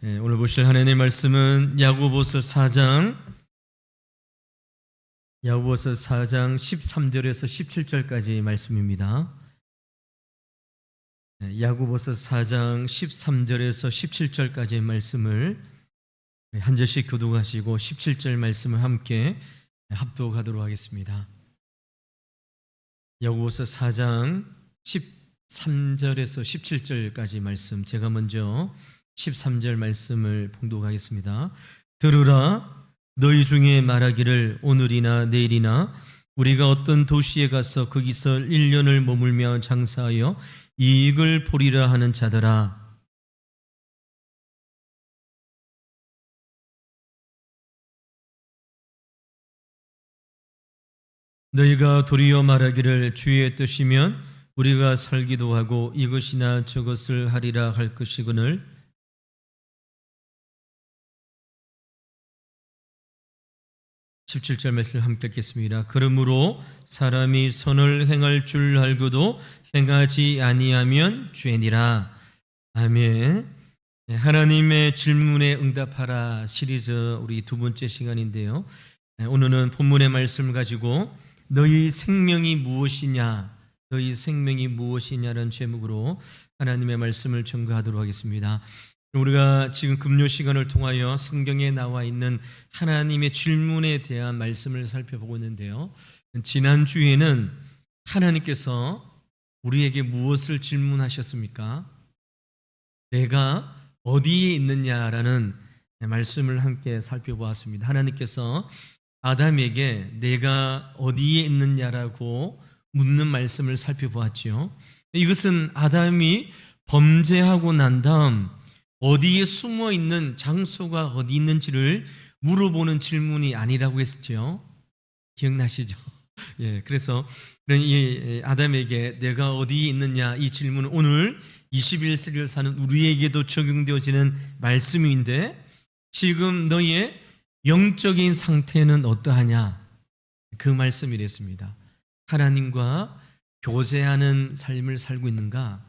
오늘 보실 하나님의 말씀은 야고보서 4장 13절에서 17절까지 말씀입니다. 야고보서 4장 13절에서 17절까지의 말씀을 한 절씩 교독하시고 17절 말씀을 함께 합독하도록 하겠습니다. 야고보서 4장 13절에서 17절까지 말씀, 제가 먼저 13절 말씀을 봉독하겠습니다. 들으라, 너희 중에 말하기를 오늘이나 내일이나 우리가 어떤 도시에 가서 거기서 1년을 머물며 장사하여 이익을 보리라 하는 자들아, 너희가 도리어 말하기를 주의 뜻이면 우리가 살기도 하고 이것이나 저것을 하리라 할 것이거늘 17절 말씀을 함께 읽겠습니다. 그러므로 사람이 선을 행할 줄 알고도 행하지 아니하면 죄니라. 아멘. 하나님의 질문에 응답하라 시리즈 우리 두 번째 시간인데요. 오늘은 본문의 말씀을 가지고 너희 생명이 무엇이냐, 너희 생명이 무엇이냐라는 제목으로 하나님의 말씀을 전가하도록 하겠습니다. 우리가 지금 금요 시간을 통하여 성경에 나와 있는 하나님의 질문에 대한 말씀을 살펴보고 있는데요. 지난주에는 하나님께서 우리에게 무엇을 질문하셨습니까? 내가 어디에 있느냐라는 말씀을 함께 살펴보았습니다. 하나님께서 아담에게 내가 어디에 있느냐라고 묻는 말씀을 살펴보았죠. 이것은 아담이 범죄하고 난 다음 어디에 숨어 있는 장소가 어디 있는지를 물어보는 질문이 아니라고 했었죠. 기억나시죠? 예, 그래서 이 아담에게 내가 어디에 있느냐 이 질문은 오늘 21세기를 사는 우리에게도 적용되어지는 말씀인데, 지금 너의 영적인 상태는 어떠하냐, 그 말씀이랬습니다. 하나님과 교제하는 삶을 살고 있는가,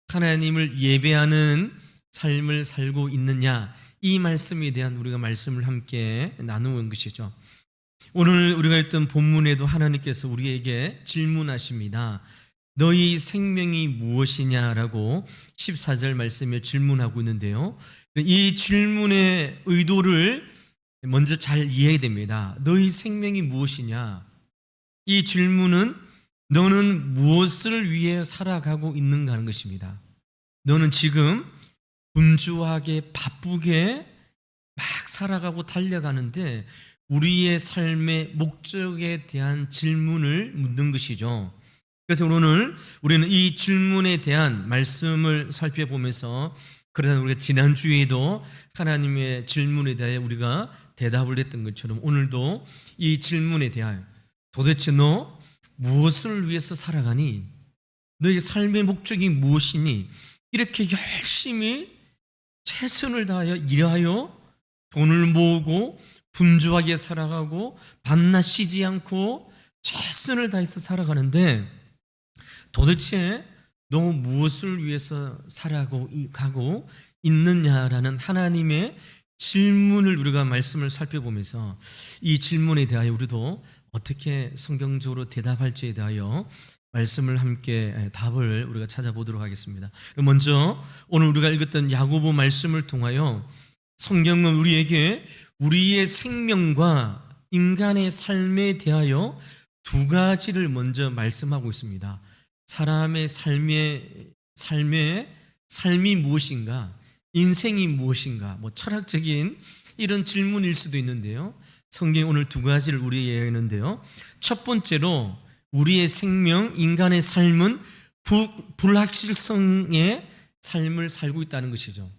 하나님을 예배하는 삶을 살고 있느냐, 이 말씀에 대한 우리가 말씀을 함께 나누는 것이죠. 오늘 우리가 읽던 본문에도 하나님께서 우리에게 질문하십니다. 너희 생명이 무엇이냐라고 14절 말씀에 질문하고 있는데요. 이 질문의 의도를 먼저 잘 이해해야 됩니다. 너희 생명이 무엇이냐? 이 질문은 너는 무엇을 위해 살아가고 있는가 하는 것입니다. 너는 지금 분주하게 바쁘게 막 살아가고 달려가는데 우리의 삶의 목적에 대한 질문을 묻는 것이죠. 그래서 오늘 우리는 이 질문에 대한 말씀을 살펴보면서, 그러다 우리가 지난주에도 하나님의 질문에 대해 우리가 대답을 했던 것처럼 오늘도 이 질문에 대하여 도대체 너 무엇을 위해서 살아가니? 너의 삶의 목적이 무엇이니? 이렇게 열심히 최선을 다하여 일하여 돈을 모으고 분주하게 살아가고 밤낮 쉬지 않고 최선을 다해서 살아가는데 도대체 너 무엇을 위해서 살아가고 있느냐라는 하나님의 질문을 우리가 말씀을 살펴보면서 이 질문에 대하여 우리도 어떻게 성경적으로 대답할지에 대하여 말씀을 함께 답을 우리가 찾아보도록 하겠습니다. 먼저 오늘 우리가 읽었던 야고보 말씀을 통하여 성경은 우리에게 우리의 생명과 인간의 삶에 대하여 두 가지를 먼저 말씀하고 있습니다. 사람의 삶이 무엇인가, 인생이 무엇인가, 철학적인 이런 질문일 수도 있는데요. 성경이 오늘 두 가지를 우리에게 얘기하는데요. 첫 번째로 우리의 생명, 인간의 삶은 불확실성의 삶을 살고 있다는 것이죠.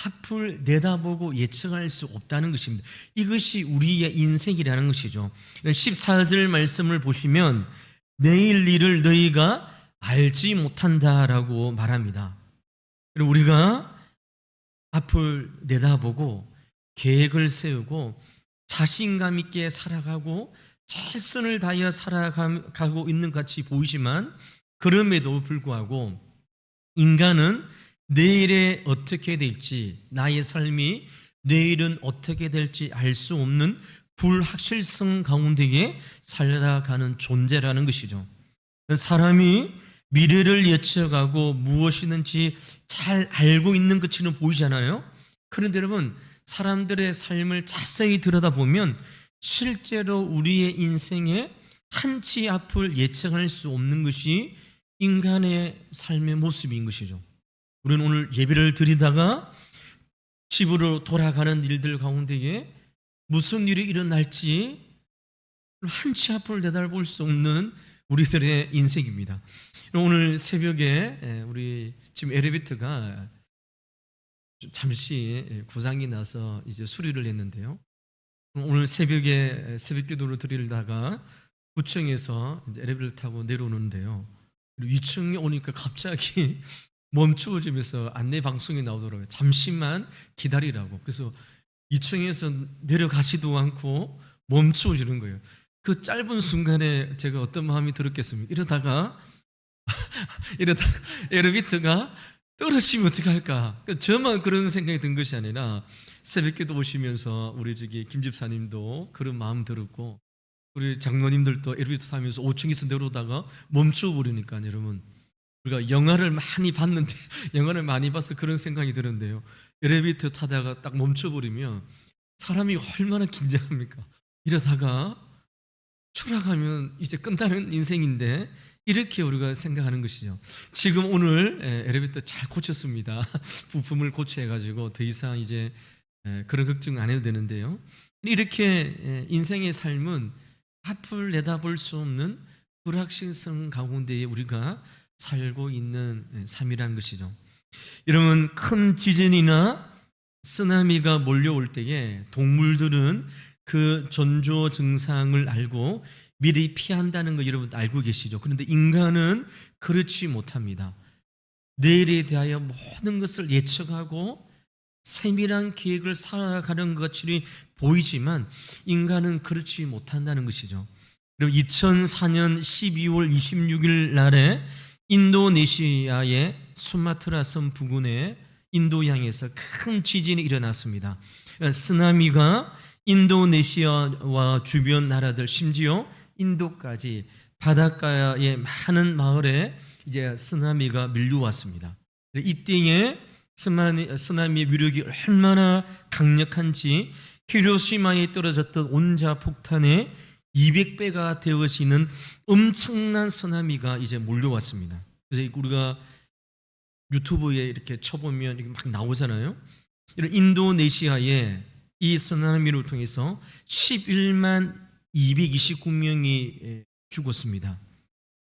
앞을 내다보고 예측할 수 없다는 것입니다. 이것이 우리의 인생이라는 것이죠. 14절 말씀을 보시면 내일 일을 너희가 알지 못한다라고 말합니다. 그리고 우리가 앞을 내다보고 계획을 세우고 자신감 있게 살아가고 최선을 다하여 살아가고 있는 것 같이 보이지만, 그럼에도 불구하고 인간은 내일에 어떻게 될지, 나의 삶이 내일은 어떻게 될지 알 수 없는 불확실성 가운데에 살아가는 존재라는 것이죠. 사람이 미래를 예측하고 무엇이든지 잘 알고 있는 것처럼 보이잖아요. 그런데 여러분, 사람들의 삶을 자세히 들여다보면 실제로 우리의 인생의 한치 앞을 예측할 수 없는 것이 인간의 삶의 모습인 것이죠. 우리는 오늘 예배를 드리다가 집으로 돌아가는 일들 가운데에 무슨 일이 일어날지 한치 앞을 내다볼 수 없는 우리들의 인생입니다. 오늘 새벽에 우리 지금 엘리베이터가 잠시 고장이 나서 이제 수리를 했는데요. 오늘 새벽에 새벽 기도를 드리다가 9층에서 엘리베이터를 타고 내려오는데요. 2층에 오니까 갑자기 멈추어지면서 안내 방송이 나오더라고요. 잠시만 기다리라고. 그래서 2층에서 내려가지도 않고 멈추어지는 거예요. 그 짧은 순간에 제가 어떤 마음이 들었겠습니까? 이러다가 엘리베이터가 떨어지면 어떡할까? 저만 그런 생각이 든 것이 아니라 새벽기도 오시면서 우리 저기 김 집사님도 그런 마음 들었고, 우리 장로님들도 엘리베이터 타면서 5층에서 내려오다가 멈춰버리니까 여러분, 우리가 영화를 많이 봤는데 영화를 많이 봐서 그런 생각이 드는데요. 엘리베이터 타다가 딱 멈춰버리면 사람이 얼마나 긴장합니까? 이러다가 추락하면 이제 끝나는 인생인데 이렇게 우리가 생각하는 것이죠. 지금 오늘 엘리베이터 잘 고쳤습니다. 부품을 고쳐가지고 더 이상 이제 그런 걱정 안 해도 되는데요. 이렇게 인생의 삶은 앞을 내다볼 수 없는 불확실성 가운데에 우리가 살고 있는 삶이라는 것이죠. 여러분, 큰 지진이나 쓰나미가 몰려올 때에 동물들은 그 전조 증상을 알고 미리 피한다는 거 여러분 알고 계시죠? 그런데 인간은 그렇지 못합니다. 내일에 대하여 모든 것을 예측하고 세밀한 계획을 살아가는 것처럼 보이지만 인간은 그렇지 못한다는 것이죠. 그럼 2004년 12월 26일 날에 인도네시아의 수마트라 섬 부근에 인도양에서 큰 지진이 일어났습니다. 쓰나미가 인도네시아와 주변 나라들, 심지어 인도까지 바닷가의 많은 마을에 이제 쓰나미가 밀려왔습니다. 이때에 쓰나미의 위력이 얼마나 강력한지 히로시마에 떨어졌던 원자 폭탄의 200배가 되어지는 엄청난 쓰나미가 이제 몰려왔습니다. 그래서 우리가 유튜브에 이렇게 쳐보면 이렇게 막 나오잖아요. 이런 인도네시아에 이 쓰나미를 통해서 11만 229명이 죽었습니다.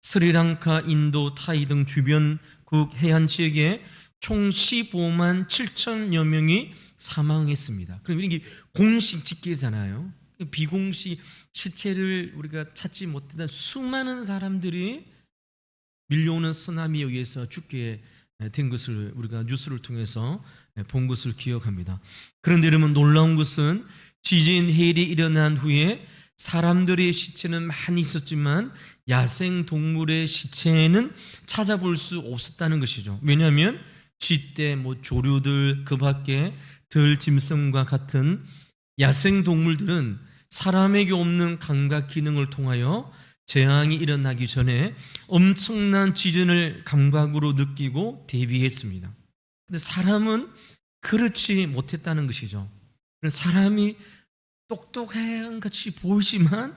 스리랑카, 인도, 타이 등 주변국 해안 지역에 총 15만 7천여 명이 사망했습니다. 그럼 이게 공식 집계잖아요. 비공식 시체를 우리가 찾지 못했던 수많은 사람들이 밀려오는 쓰나미에 의해서 죽게 된 것을 우리가 뉴스를 통해서 본 것을 기억합니다. 그런데 여러분, 놀라운 것은 지진 해일이 일어난 후에 사람들의 시체는 많이 있었지만 야생 동물의 시체는 찾아볼 수 없었다는 것이죠. 왜냐하면 쥐떼, 조류들, 그 밖에 들짐승과 같은 야생 동물들은 사람에게 없는 감각 기능을 통하여 재앙이 일어나기 전에 엄청난 지진을 감각으로 느끼고 대비했습니다. 근데 사람은 그렇지 못했다는 것이죠. 사람이 똑똑한 같이 보이지만,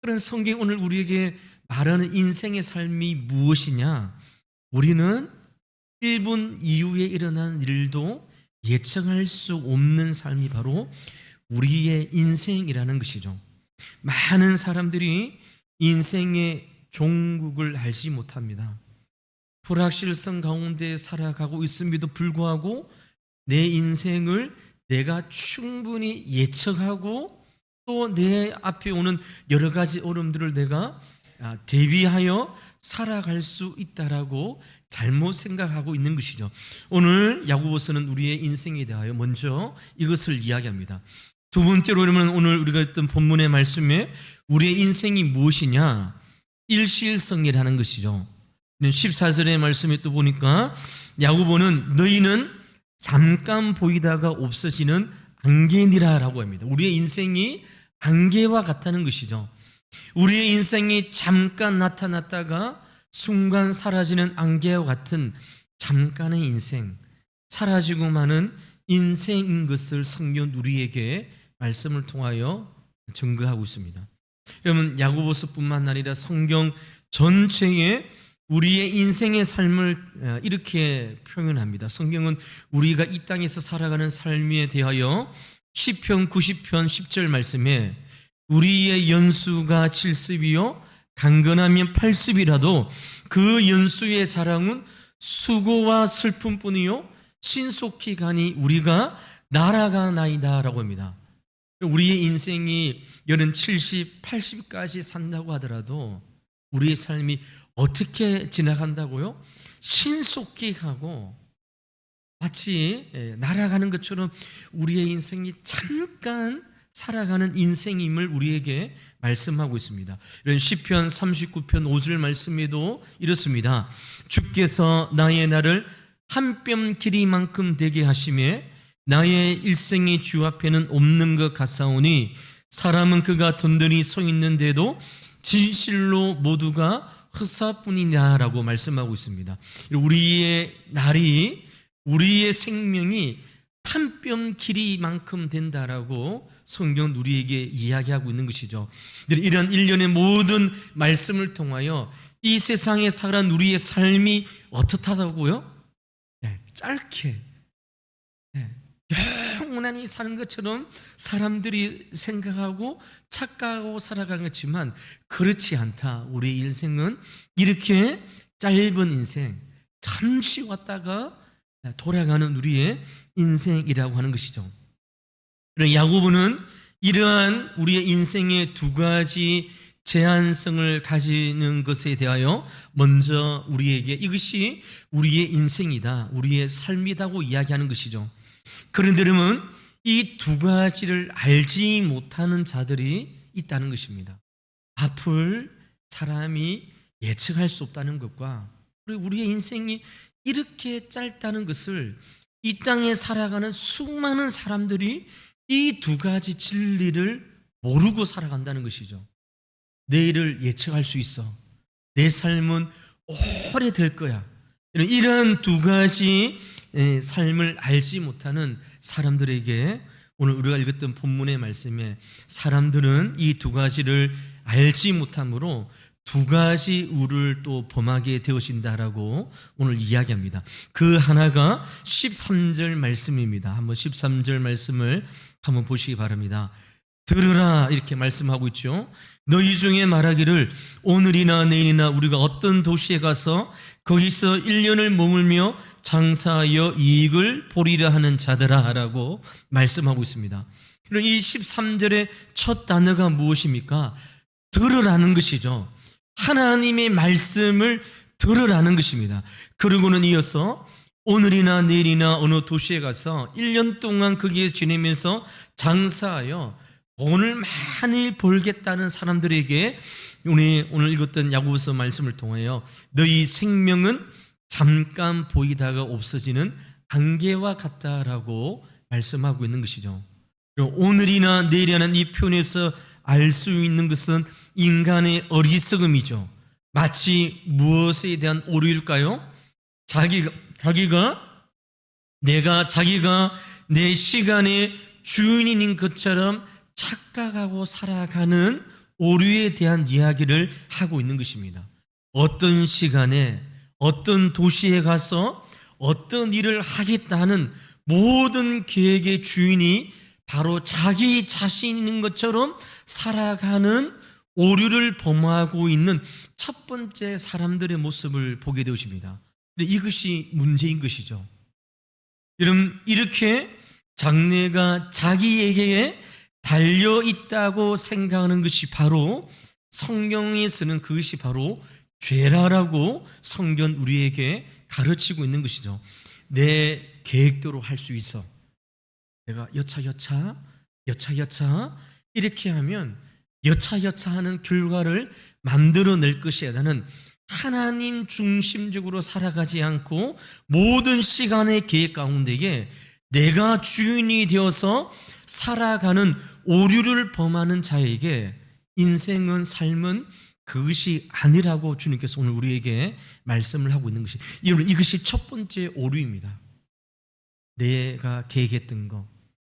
그런 성경 오늘 우리에게 말하는 인생의 삶이 무엇이냐? 우리는 1분 이후에 일어나는 일도 예측할 수 없는 삶이 바로 우리의 인생이라는 것이죠. 많은 사람들이 인생의 종국을 알지 못합니다. 불확실성 가운데 살아가고 있음에도 불구하고 내 인생을 내가 충분히 예측하고 또 내 앞에 오는 여러 가지 어려움들을 내가 대비하여 살아갈 수 있다라고 잘못 생각하고 있는 것이죠. 오늘 야고보서는 우리의 인생에 대하여 먼저 이것을 이야기합니다. 두 번째로 그러면 오늘 우리가 했던 본문의 말씀에 우리의 인생이 무엇이냐? 일시일성이라는 것이죠. 14절의 말씀에 또 보니까 야고보는 너희는 잠깐 보이다가 없어지는 안개니라라고 합니다. 우리의 인생이 안개와 같다는 것이죠. 우리의 인생이 잠깐 나타났다가 순간 사라지는 안개와 같은 잠깐의 인생, 사라지고 마는 인생인 것을 성경 우리에게 말씀을 통하여 증거하고 있습니다. 여러분, 야고보서뿐만 아니라 성경 전체에 우리의 인생의 삶을 이렇게 표현합니다. 성경은 우리가 이 땅에서 살아가는 삶에 대하여 시편 90편 10절 말씀에 우리의 연수가 70이요 강건하면 80이라도 그 연수의 자랑은 수고와 슬픔뿐이요 신속히 가니 우리가 날아가나이다 라고 합니다. 우리의 인생이 여든 70, 80까지 산다고 하더라도 우리의 삶이 어떻게 지나간다고요? 신속히 가고 마치 날아가는 것처럼 우리의 인생이 잠깐 살아가는 인생임을 우리에게 말씀하고 있습니다. 이런 시편 39편 5절 말씀에도 이렇습니다. 주께서 나의 날을 한 뼘 길이만큼 되게 하심에 나의 일생이 주 앞에는 없는 것 같사오니 사람은 그가 든든히 서 있는데도 진실로 모두가 흑사뿐이냐라고 말씀하고 있습니다. 우리의 날이, 우리의 생명이 한 뼘 길이만큼 된다라고 성경은 우리에게 이야기하고 있는 것이죠. 이런 일련의 모든 말씀을 통하여 이 세상에 살아간 우리의 삶이 어떻다고요? 짧게 영원히 사는 것처럼 사람들이 생각하고 착각하고 살아가는 것지만 그렇지 않다. 우리의 인생은 이렇게 짧은 인생, 잠시 왔다가 돌아가는 우리의 인생이라고 하는 것이죠. 야고보는 이러한 우리의 인생의 두 가지 제한성을 가지는 것에 대하여 먼저 우리에게 이것이 우리의 인생이다, 우리의 삶이다고 이야기하는 것이죠. 그런데 여러분, 이 두 가지를 알지 못하는 자들이 있다는 것입니다. 앞을 사람이 예측할 수 없다는 것과 그리고 우리의 인생이 이렇게 짧다는 것을 이 땅에 살아가는 수많은 사람들이 이 두 가지 진리를 모르고 살아간다는 것이죠. 내일을 예측할 수 있어. 내 삶은 오래될 거야. 이런 두 가지 삶을 알지 못하는 사람들에게 오늘 우리가 읽었던 본문의 말씀에 사람들은 이 두 가지를 알지 못함으로 두 가지 우를 또 범하게 되어진다라고 오늘 이야기합니다. 그 하나가 13절 말씀입니다. 한번 13절 말씀을 한번 보시기 바랍니다. 들으라 이렇게 말씀하고 있죠. 너희 중에 말하기를 오늘이나 내일이나 우리가 어떤 도시에 가서 거기서 1년을 머물며 장사하여 이익을 보리라 하는 자들아 라고 말씀하고 있습니다. 이 13절의 첫 단어가 무엇입니까? 들으라는 것이죠. 하나님의 말씀을 들으라는 것입니다. 그러고는 이어서 오늘이나 내일이나 어느 도시에 가서 1년 동안 거기에 지내면서 장사하여 돈을 많이 벌겠다는 사람들에게 오늘 읽었던 야고보서 말씀을 통하여 너희 생명은 잠깐 보이다가 없어지는 안개와 같다라고 말씀하고 있는 것이죠. 오늘이나 내일이라는 이 표현에서 알 수 있는 것은 인간의 어리석음이죠. 마치 무엇에 대한 오류일까요? 자기가 내 시간의 주인인 것처럼 착각하고 살아가는 오류에 대한 이야기를 하고 있는 것입니다. 어떤 시간에 어떤 도시에 가서 어떤 일을 하겠다는 모든 계획의 주인이 바로 자기 자신인 것처럼 살아가는 오류를 범하고 있는 첫 번째 사람들의 모습을 보게 되십니다. 이것이 문제인 것이죠. 여러분, 이렇게 장래가 자기에게 달려있다고 생각하는 것이 바로 성경에서는 그것이 바로 죄라라고 성경 우리에게 가르치고 있는 것이죠. 내 계획대로 할 수 있어. 내가 여차여차 이렇게 하면 여차여차 하는 결과를 만들어낼 것이야. 나는 하나님 중심적으로 살아가지 않고 모든 시간의 계획 가운데에 내가 주인이 되어서 살아가는 오류를 범하는 자에게 인생은, 삶은 그것이 아니라고 주님께서 오늘 우리에게 말씀을 하고 있는 것이, 이것이 첫 번째 오류입니다. 내가 계획했던 거,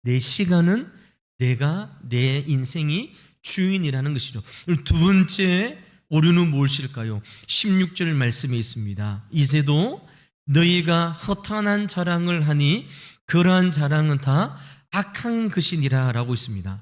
내 시간은 내가, 내 인생이 주인이라는 것이죠. 두 번째 오류는 무엇일까요? 16절 말씀에 있습니다. 이제도 너희가 허탄한 자랑을 하니 그러한 자랑은 다 악한 것이니라 라고 있습니다.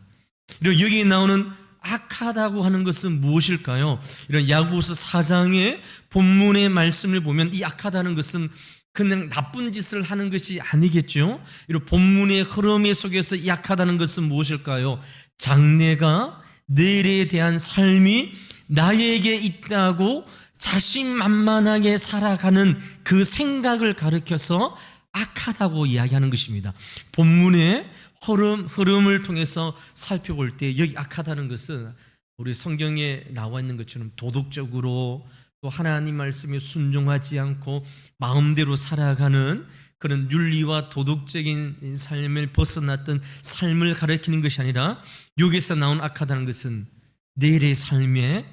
여기 나오는 악하다고 하는 것은 무엇일까요? 이런 야고보서 4장의 본문의 말씀을 보면 이 악하다는 것은 그냥 나쁜 짓을 하는 것이 아니겠죠. 이런 본문의 흐름 속에서 이 악하다는 것은 무엇일까요? 장래가, 내일에 대한 삶이 나에게 있다고 자신만만하게 살아가는 그 생각을 가리켜서 악하다고 이야기하는 것입니다. 본문의 흐름을 통해서 살펴볼 때 여기 악하다는 것은 우리 성경에 나와 있는 것처럼 도덕적으로 또 하나님 말씀에 순종하지 않고 마음대로 살아가는 그런 윤리와 도덕적인 삶을 벗어났던 삶을 가리키는 것이 아니라, 여기서 나온 악하다는 것은 내일의 삶의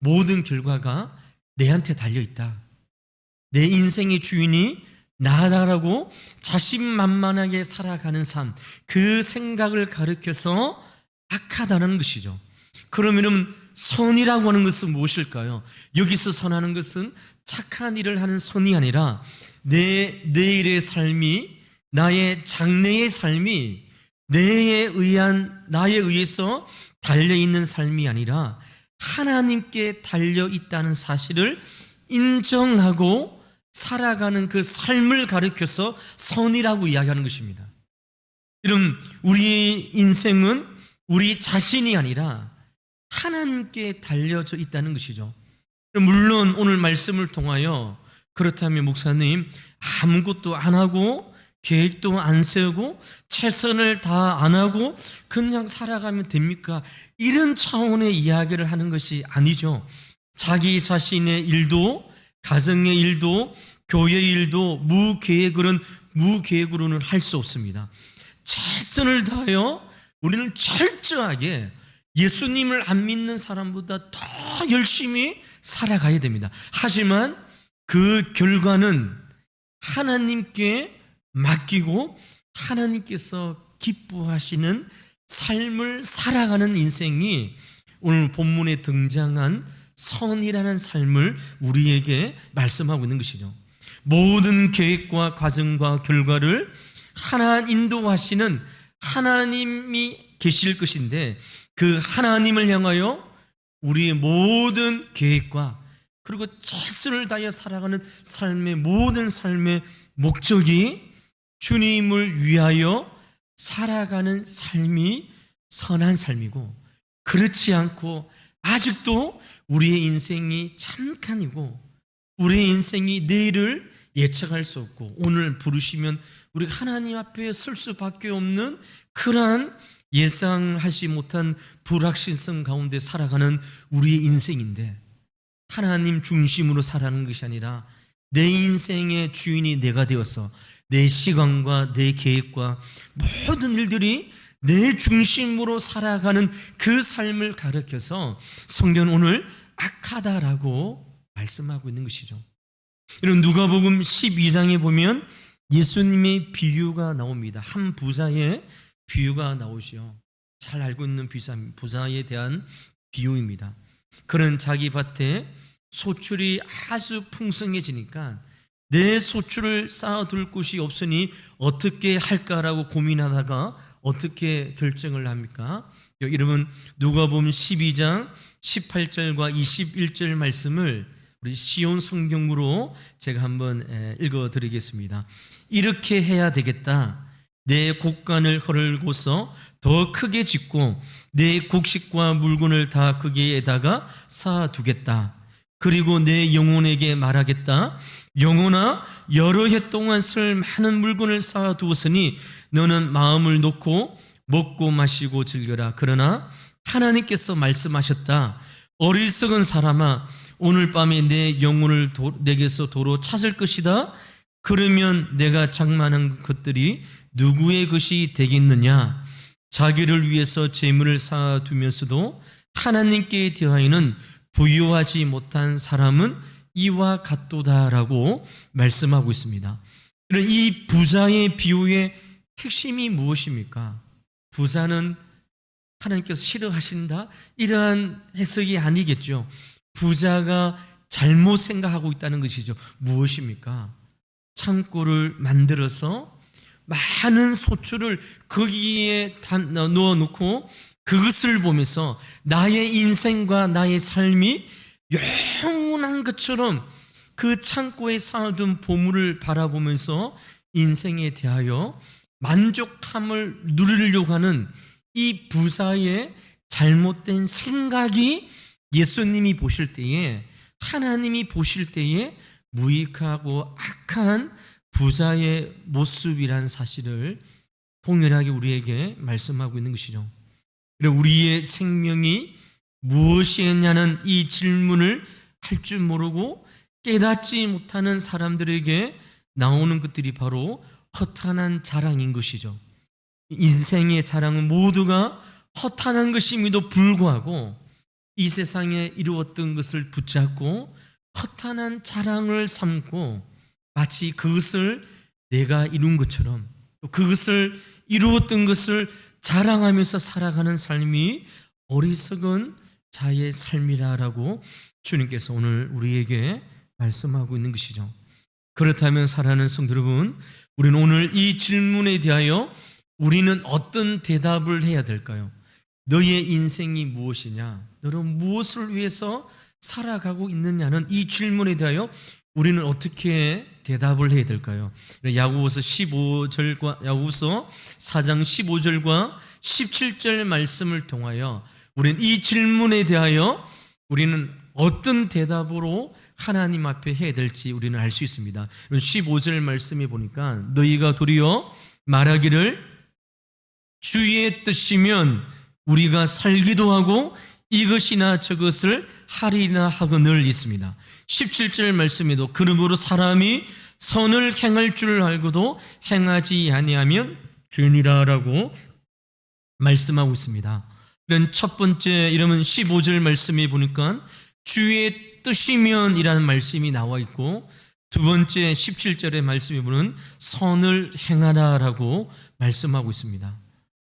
모든 결과가 내한테 달려있다, 내 인생의 주인이 나라고 자신만만하게 살아가는 삶, 그 생각을 가리켜서 악하다는 것이죠. 그러면 선이라고 하는 것은 무엇일까요? 여기서 선하는 것은 착한 일을 하는 선이 아니라 내 내일의 삶이, 나의 장래의 삶이 나에 의해서 달려있는 삶이 아니라 하나님께 달려있다는 사실을 인정하고 살아가는 그 삶을 가리켜서 선이라고 이야기하는 것입니다. 여러분, 우리의 인생은 우리 자신이 아니라 하나님께 달려져 있다는 것이죠. 물론 오늘 말씀을 통하여 그렇다면 목사님, 아무것도 안 하고 계획도 안 세우고 최선을 다 안 하고 그냥 살아가면 됩니까? 이런 차원의 이야기를 하는 것이 아니죠. 자기 자신의 일도, 가정의 일도, 교회의 일도 무계획으로는 할 수 없습니다. 최선을 다하여 우리는 철저하게 예수님을 안 믿는 사람보다 더 열심히 살아가야 됩니다. 하지만 그 결과는 하나님께 맡기고 하나님께서 기뻐하시는 삶을 살아가는 인생이 오늘 본문에 등장한 선이라는 삶을 우리에게 말씀하고 있는 것이죠. 모든 계획과 과정과 결과를 인도하시는 하나님이 계실 것인데, 그 하나님을 향하여 우리의 모든 계획과 그리고 최선을 다하여 살아가는 모든 삶의 목적이 주님을 위하여 살아가는 삶이 선한 삶이고, 그렇지 않고 아직도 우리의 인생이 잠깐이고 우리의 인생이 내일을 예측할 수 없고 오늘 부르시면 우리가 하나님 앞에 설 수밖에 없는 그러한 예상하지 못한 불확실성 가운데 살아가는 우리의 인생인데, 하나님 중심으로 살아가는 것이 아니라 내 인생의 주인이 내가 되어서 내 시간과 내 계획과 모든 일들이 내 중심으로 살아가는 그 삶을 가르쳐서 성경은 오늘 악하다라고 말씀하고 있는 것이죠. 이런 누가복음 12장에 보면 예수님의 비유가 나옵니다. 한 부자의 비유가 나오시오. 잘 알고 있는 부자에 대한 비유입니다. 그는 자기 밭에 소출이 아주 풍성해지니까 내 소출을 쌓아둘 곳이 없으니 어떻게 할까라고 고민하다가 어떻게 결정을 합니까? 여러분, 누가복음 12장 18절과 21절 말씀을 우리 시온 성경으로 제가 한번 읽어드리겠습니다. 이렇게 해야 되겠다. 내 곡간을 헐고서 더 크게 짓고 내 곡식과 물건을 다 거기에다가 쌓아두겠다. 그리고 내 영혼에게 말하겠다. 영혼아, 여러 해 동안 쓸 많은 물건을 쌓아두었으니 너는 마음을 놓고 먹고 마시고 즐겨라. 그러나 하나님께서 말씀하셨다. 어리석은 사람아, 오늘 밤에 내 영혼을 내게서 도로 찾을 것이다. 그러면 내가 장만한 것들이 누구의 것이 되겠느냐? 자기를 위해서 재물을 쌓아두면서도 하나님께 대하여는 부유하지 못한 사람은 이와 같도다라고 말씀하고 있습니다. 이 부자의 비유의 핵심이 무엇입니까? 부자는 하나님께서 싫어하신다? 이러한 해석이 아니겠죠. 부자가 잘못 생각하고 있다는 것이죠. 무엇입니까? 창고를 만들어서 많은 소출을 거기에 넣어놓고 그것을 보면서 나의 인생과 나의 삶이 영원한 것처럼 그 창고에 쌓아둔 보물을 바라보면서 인생에 대하여 만족함을 누리려고 하는 이 부자의 잘못된 생각이 예수님이 보실 때에, 하나님이 보실 때에 무익하고 악한 부자의 모습이란 사실을 동일하게 우리에게 말씀하고 있는 것이죠. 우리의 생명이 무엇이었냐는 이 질문을 할 줄 모르고 깨닫지 못하는 사람들에게 나오는 것들이 바로 허탄한 자랑인 것이죠. 인생의 자랑은 모두가 허탄한 것임에도 불구하고 이 세상에 이루었던 것을 붙잡고 허탄한 자랑을 삼고 마치 그것을 내가 이룬 것처럼, 그것을 이루었던 것을 자랑하면서 살아가는 삶이 어리석은 자의 삶이라고 주님께서 오늘 우리에게 말씀하고 있는 것이죠. 그렇다면 사랑하는 성도 여러분, 우리는 오늘 이 질문에 대하여 우리는 어떤 대답을 해야 될까요? 너의 인생이 무엇이냐? 너는 무엇을 위해서 살아가고 있느냐는 이 질문에 대하여 우리는 어떻게 대답을 해야 될까요? 야고보서 4장 15절과 17절 말씀을 통하여 우리는 이 질문에 대하여 우리는 어떤 대답으로 하나님 앞에 해야 될지 우리는 알 수 있습니다. 15절 말씀에 보니까 너희가 도리어 말하기를 주의 뜻이면 우리가 살기도 하고 이것이나 저것을 하리나 하거늘 있습니다. 17절 말씀에도 그러므로 사람이 선을 행할 줄 알고도 행하지 아니하면 죄니라라고 말씀하고 있습니다. 이런 첫 번째 이러면 15절 말씀에 보니까 주의 뜻이면 이라는 말씀이 나와 있고, 두 번째 17절의 말씀에 보면 선을 행하라라고 말씀하고 있습니다.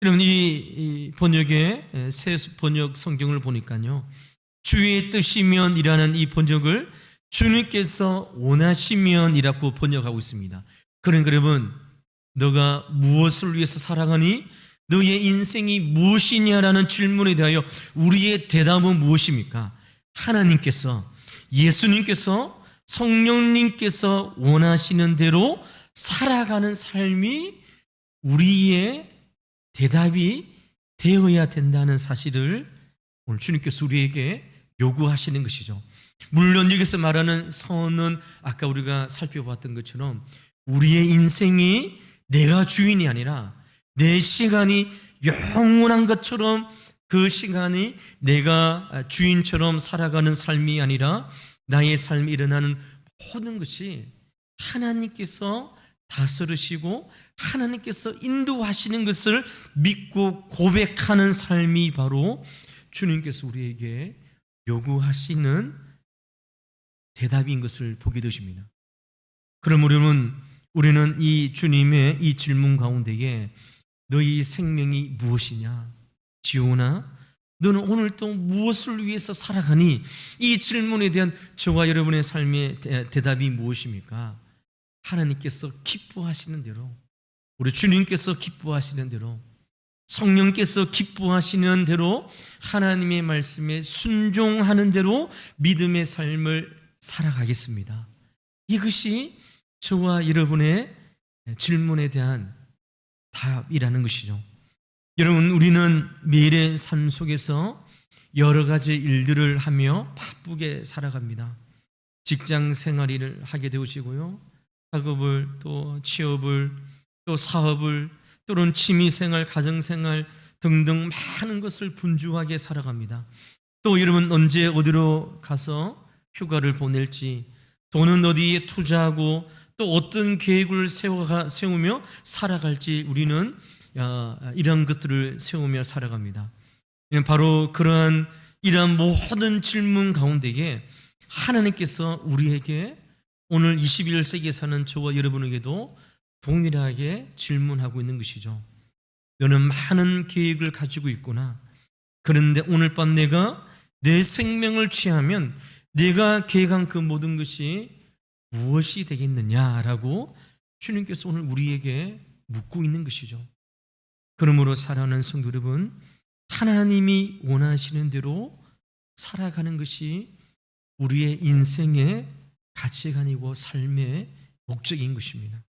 그럼 이 번역의 새 번역 성경을 보니까요, 주의 뜻이면 이라는 이 번역을 주님께서 원하시면이라고 번역하고 있습니다. 그러니까 여러분, 너가 무엇을 위해서 살아가니? 너의 인생이 무엇이냐라는 질문에 대하여 우리의 대답은 무엇입니까? 하나님께서, 예수님께서, 성령님께서 원하시는 대로 살아가는 삶이 우리의 대답이 되어야 된다는 사실을 오늘 주님께서 우리에게 요구하시는 것이죠. 물론 여기서 말하는 선은 아까 우리가 살펴봤던 것처럼 우리의 인생이 내가 주인이 아니라 내 시간이 영원한 것처럼 그 시간이 내가 주인처럼 살아가는 삶이 아니라 나의 삶에 일어나는 모든 것이 하나님께서 다스리시고 하나님께서 인도하시는 것을 믿고 고백하는 삶이 바로 주님께서 우리에게 요구하시는 대답인 것을 보게 되십니다. 그러므로 우리는 이 주님의 이 질문 가운데에 너희 생명이 무엇이냐? 지호나 너는 오늘 또 무엇을 위해서 살아가니? 이 질문에 대한 저와 여러분의 삶의 대답이 무엇입니까? 하나님께서 기뻐하시는 대로, 우리 주님께서 기뻐하시는 대로, 성령께서 기뻐하시는 대로 하나님의 말씀에 순종하는 대로 믿음의 삶을 살아가겠습니다. 이것이 저와 여러분의 질문에 대한 답이라는 것이죠. 여러분, 우리는 매일의 삶 속에서 여러 가지 일들을 하며 바쁘게 살아갑니다. 직장 생활을 하게 되시고요, 학업을, 또 취업을, 또 사업을, 또는 취미생활, 가정생활 등등 많은 것을 분주하게 살아갑니다. 또 여러분, 언제 어디로 가서 휴가를 보낼지, 돈은 어디에 투자하고 또 어떤 계획을 세우며 살아갈지 우리는 이런 것들을 세우며 살아갑니다. 바로 이러한 모든 질문 가운데에 하나님께서 우리에게 오늘 21세기에 사는 저와 여러분에게도 동일하게 질문하고 있는 것이죠. 너는 많은 계획을 가지고 있구나. 그런데 오늘 밤 내가 내 생명을 취하면 내가 계획한 그 모든 것이 무엇이 되겠느냐라고 주님께서 오늘 우리에게 묻고 있는 것이죠. 그러므로 사랑하는 성도 여러분, 하나님이 원하시는 대로 살아가는 것이 우리의 인생의 가치관이고 삶의 목적인 것입니다.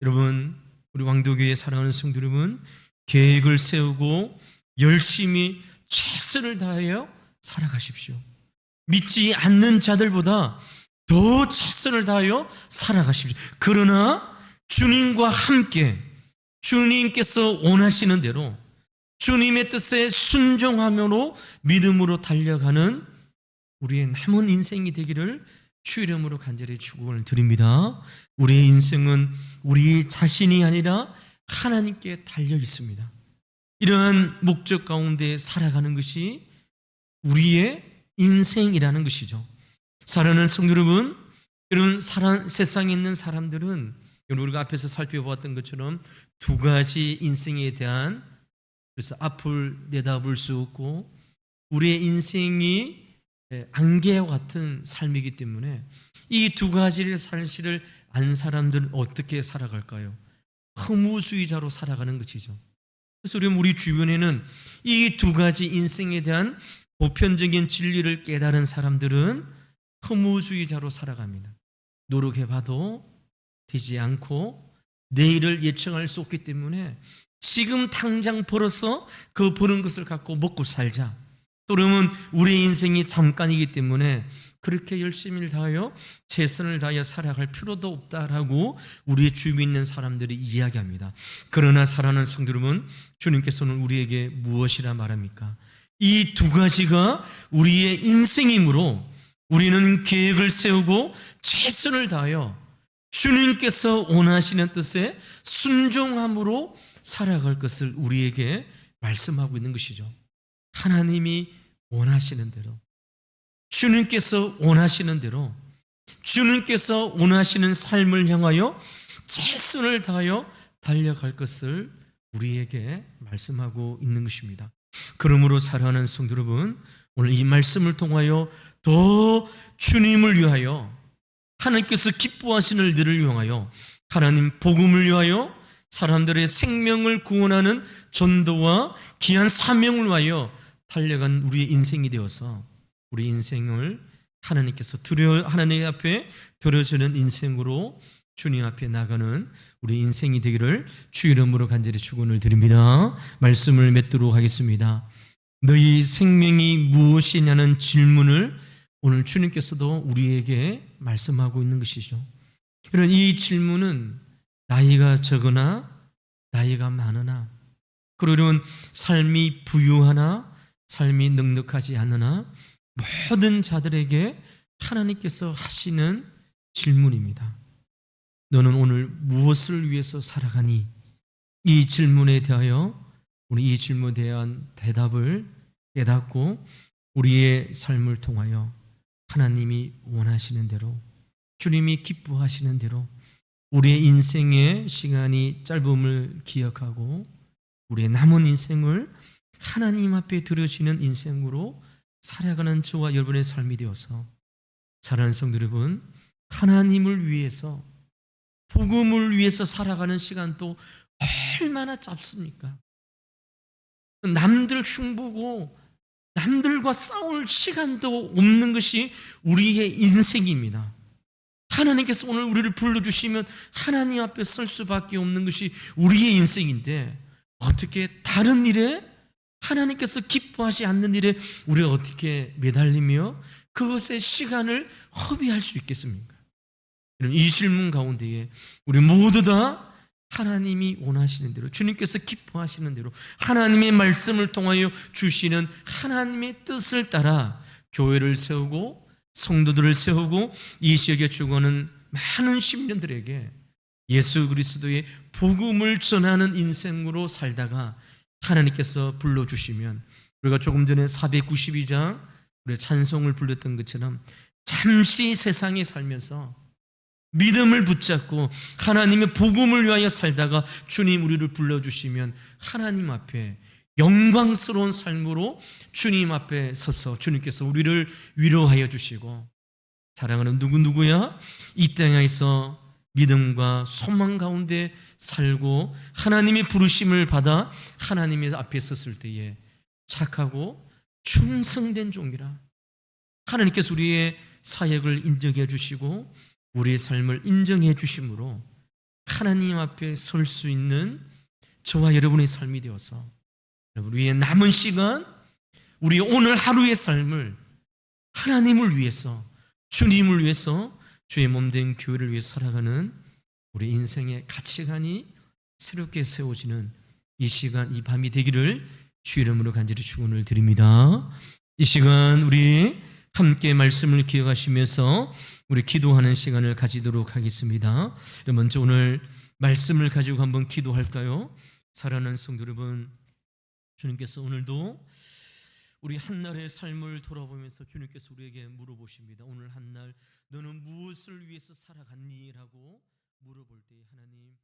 여러분, 우리 왕도교회 사랑하는 성도 여러분, 계획을 세우고 열심히 최선을 다하여 살아가십시오. 믿지 않는 자들보다 더 최선을 다하여 살아가십시오. 그러나 주님과 함께 주님께서 원하시는 대로 주님의 뜻에 순종하므로 믿음으로 달려가는 우리의 남은 인생이 되기를 주 이름으로 간절히 축원을 드립니다. 우리의 인생은 우리 자신이 아니라 하나님께 달려 있습니다. 이러한 목적 가운데 살아가는 것이 우리의 인생이라는 것이죠. 사랑하는 성도 여러분, 세상에 있는 사람들은 우리가 앞에서 살펴보았던 것처럼 두 가지 인생에 대한, 그래서 앞을 내다볼 수 없고 우리의 인생이 안개와 같은 삶이기 때문에 이 두 가지를 사실을 안 사람들은 어떻게 살아갈까요? 허무주의자로 살아가는 것이죠. 그래서 우리 주변에는 이 두 가지 인생에 대한 보편적인 진리를 깨달은 사람들은 허무주의자로 살아갑니다. 노력해봐도 되지 않고 내일을 예측할 수 없기 때문에 지금 당장 벌어서 그 버는 것을 갖고 먹고 살자. 또 그러면 우리의 인생이 잠깐이기 때문에 그렇게 열심히 다하여 최선을 다하여 살아갈 필요도 없다라고 우리의 주위에 있는 사람들이 이야기합니다. 그러나 사랑하는 성도 여러분, 주님께서는 우리에게 무엇이라 말합니까? 이 두 가지가 우리의 인생이므로 우리는 계획을 세우고 최선을 다하여 주님께서 원하시는 뜻에 순종함으로 살아갈 것을 우리에게 말씀하고 있는 것이죠. 하나님이 원하시는 대로, 주님께서 원하시는 대로, 주님께서 원하시는 삶을 향하여 최선을 다하여 달려갈 것을 우리에게 말씀하고 있는 것입니다. 그러므로 사랑하는 성도 여러분, 오늘 이 말씀을 통하여 더 주님을 위하여, 하나님께서 기뻐하시는 일들을 위하여, 하나님 복음을 위하여 사람들의 생명을 구원하는 전도와 귀한 사명을 위하여 달려간 우리의 인생이 되어서 우리 인생을 하나님께서 하나님 앞에 드려주는 인생으로 주님 앞에 나가는 우리 인생이 되기를 주 이름으로 간절히 축원을 드립니다. 말씀을 맺도록 하겠습니다. 너희 생명이 무엇이냐는 질문을 오늘 주님께서도 우리에게 말씀하고 있는 것이죠. 그런 이 질문은 나이가 적으나 나이가 많으나, 그리고 삶이 부유하나 삶이 넉넉하지 않으나 모든 자들에게 하나님께서 하시는 질문입니다. 너는 오늘 무엇을 위해서 살아가니? 이 질문에 대하여 우리 이 질문에 대한 대답을 깨닫고 우리의 삶을 통하여 하나님이 원하시는 대로, 주님이 기뻐하시는 대로 우리의 인생의 시간이 짧음을 기억하고 우리의 남은 인생을 하나님 앞에 들으시는 인생으로 살아가는 저와 여러분의 삶이 되어서, 사랑하는 성도 여러분, 하나님을 위해서, 복음을 위해서 살아가는 시간도 얼마나 짧습니까? 남들 흉보고 남들과 싸울 시간도 없는 것이 우리의 인생입니다. 하나님께서 오늘 우리를 불러주시면 하나님 앞에 설 수밖에 없는 것이 우리의 인생인데, 어떻게 다른 일에, 하나님께서 기뻐하지 않는 일에 우리가 어떻게 매달리며 그것의 시간을 허비할 수 있겠습니까? 이 질문 가운데에 우리 모두 다 하나님이 원하시는 대로, 주님께서 기뻐하시는 대로 하나님의 말씀을 통하여 주시는 하나님의 뜻을 따라 교회를 세우고 성도들을 세우고 이 지역에 죽어가는 많은 시민들에게 예수 그리스도의 복음을 전하는 인생으로 살다가 하나님께서 불러주시면, 우리가 조금 전에 492장 우리 찬송을 불렀던 것처럼 잠시 세상에 살면서 믿음을 붙잡고 하나님의 복음을 위하여 살다가 주님 우리를 불러주시면 하나님 앞에 영광스러운 삶으로 주님 앞에 서서 주님께서 우리를 위로하여 주시고, 사랑하는 누구누구야 이 땅에서 믿음과 소망 가운데 살고 하나님의 부르심을 받아 하나님의 앞에 섰을 때에 착하고 충성된 종이라 하나님께서 우리의 사역을 인정해 주시고 우리의 삶을 인정해 주심으로 하나님 앞에 설 수 있는 저와 여러분의 삶이 되어서 여러분, 우리의 남은 시간, 우리 오늘 하루의 삶을 하나님을 위해서, 주님을 위해서, 주의 몸된 교회를 위해 살아가는 우리 인생의 가치관이 새롭게 세워지는 이 시간, 이 밤이 되기를 주 이름으로 간절히 축원을 드립니다. 이 시간 우리 함께 말씀을 기억하시면서 우리 기도하는 시간을 가지도록 하겠습니다. 먼저 오늘 말씀을 가지고 한번 기도할까요? 사랑하는 성도 여러분, 주님께서 오늘도 우리 한날의 삶을 돌아보면서 주님께서 우리에게 물어보십니다. 오늘 한날 너는 무엇을 위해서 살아갔니? 라고 물어볼 때 하나님,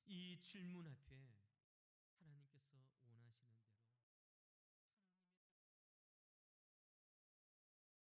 이 질문 앞에 하나님께서